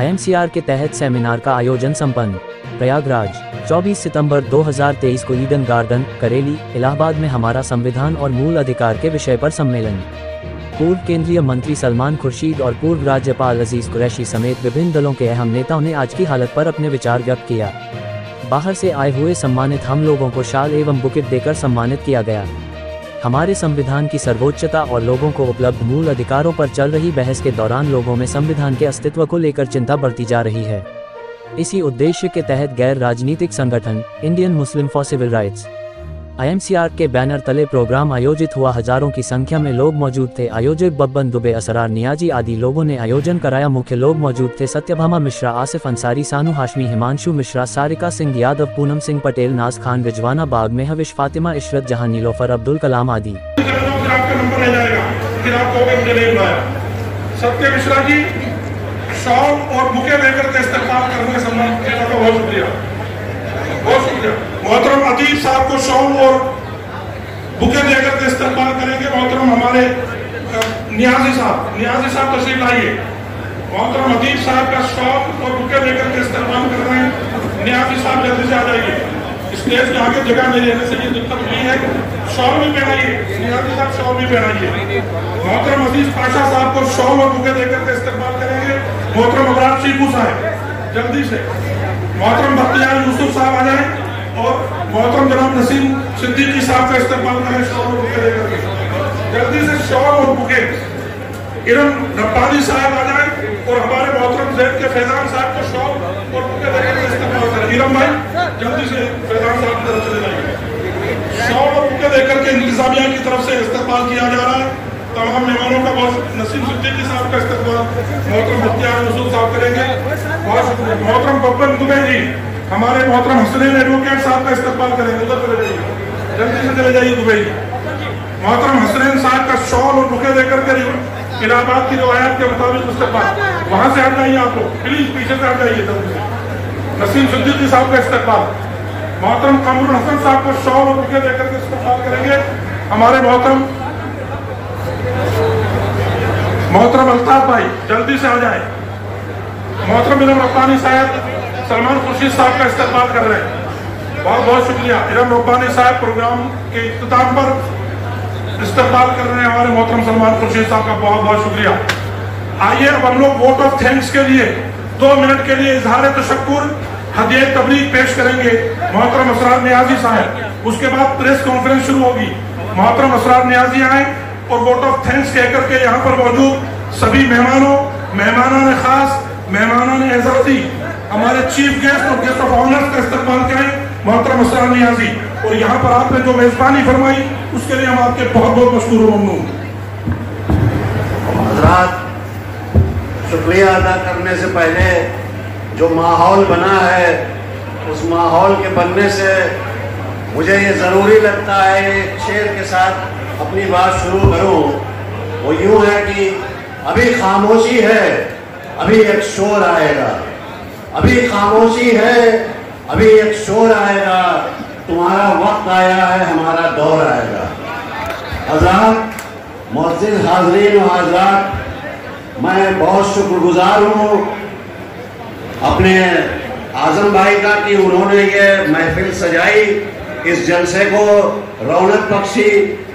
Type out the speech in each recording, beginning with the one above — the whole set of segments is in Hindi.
IMCR के तहत सेमिनार का आयोजन संपन्न। प्रयागराज 24 सितंबर 2023 को ईडन गार्डन, करेली, इलाहाबाद में हमारा संविधान और मूल अधिकार के विषय पर सम्मेलन। पूर्व केंद्रीय मंत्री सलमान खुर्शीद और पूर्व राज्यपाल अजीज कुरैशी समेत विभिन्न दलों के अहम नेताओं ने आज की हालत पर अपने विचार व्यक्त किया। बाहर से आए हुए सम्मानित हम लोगों को शाल एवं बुकेट देकर सम्मानित किया गया। हमारे संविधान की सर्वोच्चता और लोगों को उपलब्ध मूल अधिकारों पर चल रही बहस के दौरान लोगों में संविधान के अस्तित्व को लेकर चिंता बढ़ती जा रही है। इसी उद्देश्य के तहत गैर राजनीतिक संगठन Indian Muslim for Civil Rights IMCR के बैनर तले प्रोग्राम आयोजित हुआ। हजारों की संख्या में लोग मौजूद थे। आयोजक बब्बन दुबे, असरार नियाजी आदि लोगों ने आयोजन कराया। मुख्य लोग मौजूद थे सत्यभामा मिश्रा, आसिफ अंसारी, सानू हाशमी, हिमांशु मिश्रा, सारिका सिंह यादव, पूनम सिंह पटेल, नाज खान, रिजवाना बाग में हविश, फातिमा, इशरत जहां, नीलोफर, अब्दुल कलाम आदि। सत्य मिश्रा जी शॉल और बुके लेकर के इस्तेमाल करने का सम्मान किया, बहुत शुक्रिया, बहुत शुक्रिया। मोहतरम अदीब साहब को शॉल और बुके देकर के इस्तेमाल करेंगे। मोहतरम हमारे नियाजी साहब तशरीफ लाइए। मोहतरम अदीब साहब का शॉल और बुके लेकर के इस्तेमाल कर रहे हैं। नियाजी साहब जल्दी से आ जाइए। स्टेज के आगे जगह नहीं रहने से ये दिक्कत नहीं है। शॉल भी पहनाइए, नियाजी साहब शॉल भी पहनाइए। मोहतरम अजीज पाशा साहब को शॉल और बुके देकर के इस्तेमाल करेंगे। मोहतरम अबरार चीकू साहब जल्दी से। मोहतरम बख्तियार यूसुफ साहब आ जाए और मोहतरम जनाब नसीम सिद्दीकी साहब का इस्तेमाल करें शॉल और बुके देकर के। जल्दी से शॉल और बुके। इरम रब्बानी साहब आ जाए और हमारे मोहतरम जैद के फैजान साहब को शॉल और बुके देकर के इस्तेमाल करें। इरम भाई जल्दी से फैजान साहब की तरफ चले जाइए। शॉल और बुके देकर के इंतजामिया की तरफ से इस्तेमाल किया जा रहा है। तमाम मेहमानों का बहुत नसीम सिद्दीकी साहब का इस्तेमाल मोहतरम बख्तियार यूसुफ साहब करेंगे। बहुत शुक्रिया। मोहतरम बब्बन दुबे जी हमारे मोहतरम हसनैन एडवोकेट साहब का इस्तेमाल करेंगे। उधर चले जाइए, जल्दी से चले जाइए दुबई। मोहतरम हसनैन साहब का शॉल और बुके देकर के इलाहाबाद की रिवायत के मुताबिक इस्तेमाल। वहां से हट जाइए आप लोग, प्लीज पीछे से हट जाइए जल्दी से। नसीम सिद्दीकी साहब का इस्तेमाल। मोहतरम कमरुल हसन साहब को शॉल और बुके देकर के इस्तेमाल करेंगे। हमारे मोहतरम अल्ताफ भाई जल्दी से आ जाए। मोहतरम इरम रब्बानी साहब सलमान खुर्शीद साहब का इस्तेमाल कर रहे हैं। बहुत बहुत शुक्रिया। इरम रब्बानी साहब प्रोग्राम के इख्तिताम पर इस्तेमाल कर रहे हैं। हमारे मोहतरम सलमान खुर्शीद साहब का बहुत बहुत शुक्रिया। आइए अब हम लोग वोट ऑफ थैंक्स के लिए 2 मिनट के लिए इजहार तशक्कुर हदिया तबरीक पेश करेंगे मोहतरम असरार नियाजी साहब। उसके बाद प्रेस कॉन्फ्रेंस शुरू होगी। मोहतरम असरार नियाजी आए और वोट ऑफ थैंक्स कहकर के यहाँ पर मौजूद सभी मेहमानों, मेहमानान खास, मेहमानान एजाजी, हमारे चीफ गेस्ट और गेस्ट ऑफ ऑनर्स का इस्तेमाल करें मोहतरम असरार नियाजी। और यहाँ पर आपने जो मेजबानी फरमाई उसके लिए हम आपके बहुत बहुत मशकूर और ममनून। हज़रात, शुक्रिया अदा करने से पहले जो माहौल बना है उस माहौल के बनने से मुझे ये ज़रूरी लगता है एक शेर के साथ अपनी बात शुरू करूं। वो यूं है कि अभी खामोशी है, अभी एक शोर आएगा। अभी खामोशी है, अभी एक शोर आएगा। तुम्हारा वक्त आया है, हमारा दौर आएगा। हज़रात, मुअज़्ज़िज़ हाज़रीन व हाज़रात, मैं बहुत शुक्रगुजार हूँ अपने आज़म भाई का कि उन्होंने ये महफिल सजाई, इस जलसे को रौनक बख्शी।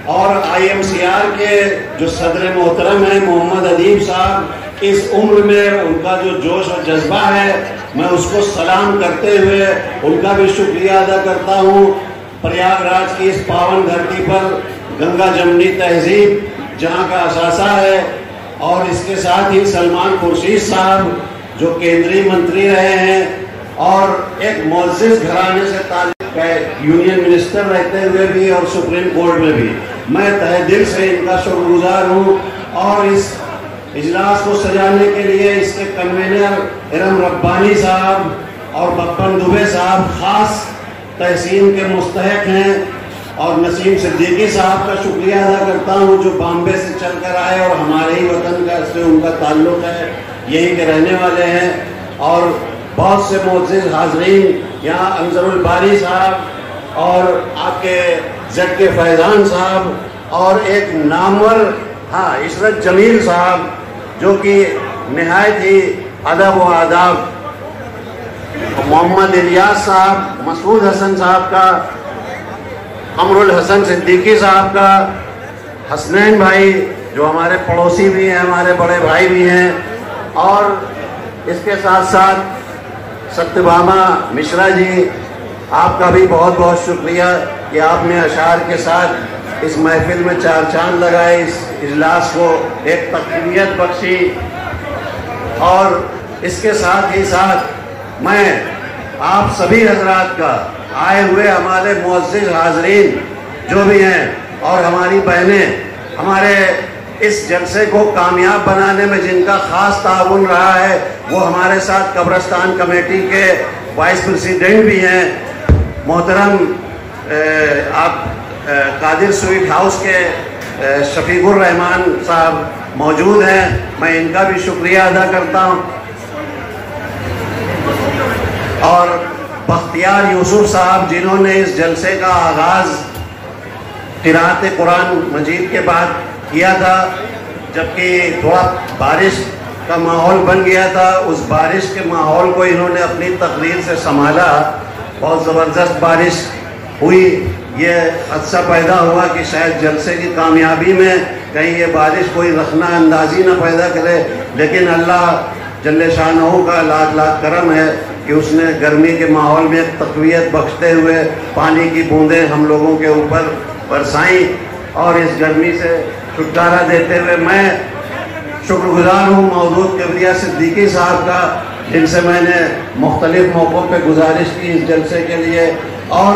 और IMCR के जो सदर मोहतरम हैं मोहम्मद अदीब साहब, इस उम्र में उनका जो जोश और जज्बा है मैं उसको सलाम करते हुए उनका भी शुक्रिया अदा करता हूँ। प्रयागराज की इस पावन धरती पर गंगा जमनी तहजीब जहाँ का असासा है, और इसके साथ ही सलमान खुर्शीद साहब जो केंद्रीय मंत्री रहे हैं और एक मुअज़्ज़िज़ घराने से ताल्लुक़ है, यूनियन मिनिस्टर रहते हुए भी और सुप्रीम कोर्ट में भी, मैं तहे दिल से इनका शुक्रगुजार हूँ। और इस इजलास को सजाने के लिए इसके कन्वीनर इरम रब्बानी साहब और बब्बन दुबे साहब खास तहसीन के मुस्तहक हैं। और नसीम सिद्दीकी साहब का शुक्रिया अदा करता हूँ जो बॉम्बे से चलकर आए और हमारे ही वतन का से उनका ताल्लुक़ है, यहीं के रहने वाले हैं। और बहुत से मुअज़्ज़िज़ हाज़रीन, यहाँ अंज़रुल बारी साहब और आपके जेड के फैज़ान साहब और एक नामवर इशरत जमील साहब जो कि निहायत ही अदब व आदाब, मोहम्मद इलियास साहब, मसूद हसन साहब का, अमरुल हसन सिद्दीकी साहब का, हसनैन भाई जो हमारे पड़ोसी भी हैं, हमारे बड़े भाई भी हैं, और इसके साथ साथ सत्यभामा मिश्रा जी, आपका भी बहुत बहुत शुक्रिया कि आपने अशार के साथ इस महफिल में चार चांद लगाए, इस इजलास को एक तकरीयत बख्शी। और इसके साथ ही साथ मैं आप सभी हजरात का, आए हुए हमारे मुअज़्ज़िज़ हाज़रीन जो भी हैं और हमारी बहनें, हमारे इस जलसे को कामयाब बनाने में जिनका ख़ास ताउन रहा है, वो हमारे साथ कब्रिस्तान कमेटी के वाइस प्रेसिडेंट भी हैं, मोहतरम आप कादिर स्वीट हाउस के शफीकुर रहमान साहब मौजूद हैं, मैं इनका भी शुक्रिया अदा करता हूँ, और बख्तियार यूसुफ साहब जिन्होंने इस जलसे का आगाज़ क़िराअत कुरान मजीद के बाद किया था, जबकि थोड़ा बारिश का माहौल बन गया था, उस बारिश के माहौल को इन्होंने अपनी तकरीर से संभाला। बहुत ज़बरदस्त बारिश हुई, ये अच्छा पैदा हुआ कि शायद जलसे की कामयाबी में कहीं ये बारिश कोई रखना अंदाज़ी ना पैदा करे, लेकिन अल्लाह जल्ले शानहू का लाख लाख करम है कि उसने गर्मी के माहौल में तक़वियत बख्शते हुए पानी की बूंदें हम लोगों के ऊपर बरसाई, और इस गर्मी से छुटकारा देते हुए मैं शुक्रगुजार हूँ मौजूद किबरिया सिद्दीकी साहब का, जिनसे मैंने मुख्तलिफ मौक़ों पर गुजारिश की इस जलसे के लिए, और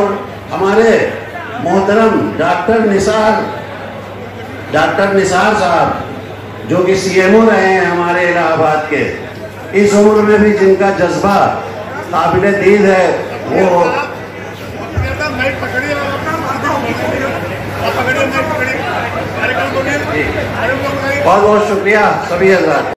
हमारे मोहतरम डॉक्टर निसार साहब जो कि CMO रहे हैं हमारे इलाहाबाद के, इस उम्र में भी जिनका जज्बा काबिल दीद है, वो बहुत बहुत शुक्रिया सभी हज़रात।